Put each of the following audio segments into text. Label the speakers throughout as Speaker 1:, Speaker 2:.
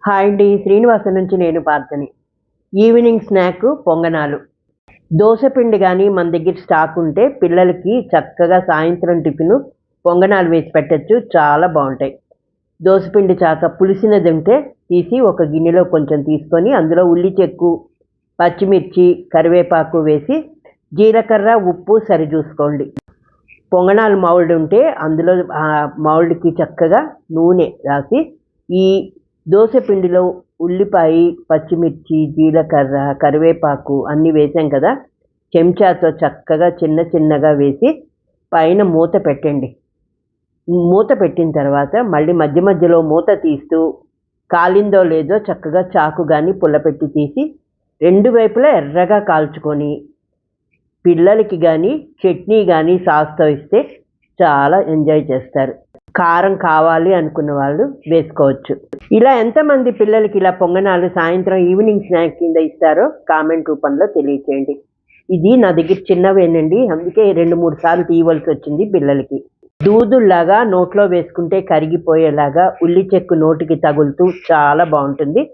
Speaker 1: Hi అండి, శ్రీనివాసం నుంచి నేను పార్థని. ఈవినింగ్ స్నాక్ పొంగనాలు. దోసపిండి కానీ మన దగ్గర స్టాక్ ఉంటే పిల్లలకి చక్కగా సాయంత్రం టిఫిన్ పొంగనాలు వేసి పెట్టచ్చు, చాలా బాగుంటాయి. దోసపిండి చాక పులిసినది ఉంటే తీసి ఒక గిన్నెలో కొంచెం తీసుకొని అందులో ఉల్లి చెక్కు, పచ్చిమిర్చి, కరివేపాకు వేసి జీలకర్ర, ఉప్పు సరి చూసుకోండి. పొంగనాలు మౌల్డ్ ఉంటే అందులో మౌల్డ్కి చక్కగా నూనె రాసి ఈ దోస పిండిలో ఉల్లిపాయ, పచ్చిమిర్చి, జీలకర్ర, కరివేపాకు అన్నీ వేసాం కదా, చెంచాతో చక్కగా చిన్న చిన్నగా వేసి పైన మూత పెట్టండి. మూత పెట్టిన తర్వాత మళ్ళీ మధ్య మధ్యలో మూత తీస్తూ కాలిందో లేదో చక్కగా చాకు కానీ పుల్లపెట్టి తీసి రెండు వైపులా ఎర్రగా కాల్చుకొని పిల్లలకి కానీ చట్నీ కానీ సాస్తో ఇస్తే చాలా ఎంజాయ్ చేస్తారు. కారం కావాలి అనుకున్న వాళ్ళు వేసుకోవచ్చు. ఇలా ఎంతమంది పిల్లలకి ఇలా పొంగనాలు సాయంత్రం ఈవినింగ్ స్నాక్ కింద ఇస్తారో కామెంట్ రూపంలో తెలియచేయండి. ఇది నా దగ్గర చిన్నవేనండి, అందుకే 2-3 సార్లు తీయవలసి వచ్చింది పిల్లలకి. దూదుల్లాగా నోట్లో వేసుకుంటే కరిగిపోయేలాగా ఉల్లి చెక్కు నోటికి తగులుతూ చాలా బాగుంటుంది.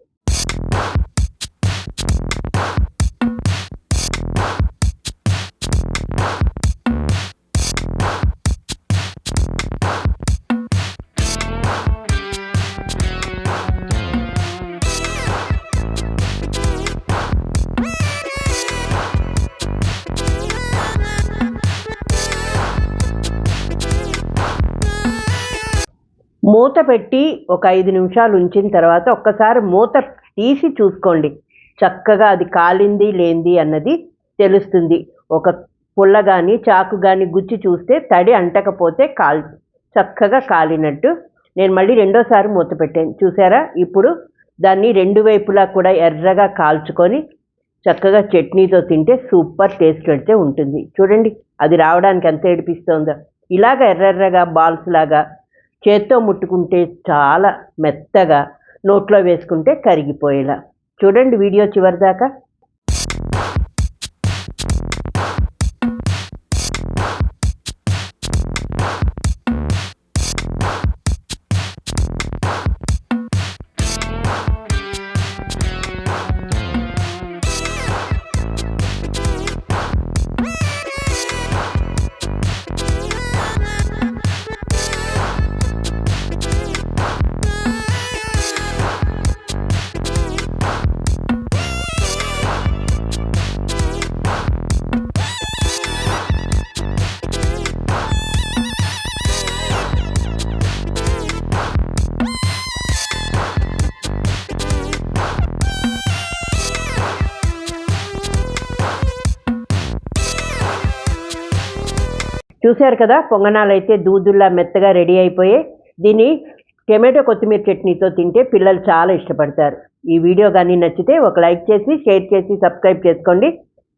Speaker 1: మూత పెట్టి ఒక 5 నిమిషాలు ఉంచిన తర్వాత ఒక్కసారి మూత తీసి చూసుకోండి. చక్కగా అది కాలింది లేంది అన్నది తెలుస్తుంది. ఒక పుల్ల కానీ చాకు కానీ గుచ్చి చూస్తే తడి అంటకపోతే చక్కగా కాలినట్టు. నేను మళ్ళీ రెండోసారి మూత పెట్టాను, చూసారా? ఇప్పుడు దాన్ని రెండు వైపులా కూడా ఎర్రగా కాల్చుకొని చక్కగా చట్నీతో తింటే సూపర్ టేస్ట్ అయితే ఉంటుంది. చూడండి అది రావడానికి ఎంత ఏడిపిస్తుందో. ఇలాగ ఎర్రెర్రగా బాల్స్ లాగా చేత్తో ముట్టుకుంటే చాలా మెత్తగా, నోట్లో వేసుకుంటే కరిగిపోయేలా. చూడండి వీడియో చివరిదాకా. చూశారు కదా, పొంగనాలు అయితే దూదుల్లా మెత్తగా రెడీ అయిపోయాయి. దీన్ని టమాటో కొత్తిమీర చట్నీతో తింటే పిల్లలు చాలా ఇష్టపడతారు. ఈ వీడియో కానీ నచ్చితే ఒక లైక్ చేసి, షేర్ చేసి, సబ్స్క్రైబ్ చేసుకోండి.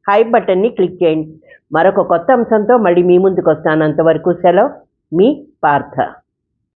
Speaker 1: హై బటన్ని క్లిక్ చేయండి. మరొక కొత్త అంశంతో మళ్ళీ మీ ముందుకు వస్తాను. అంతవరకు సెలవు, మీ పార్థ.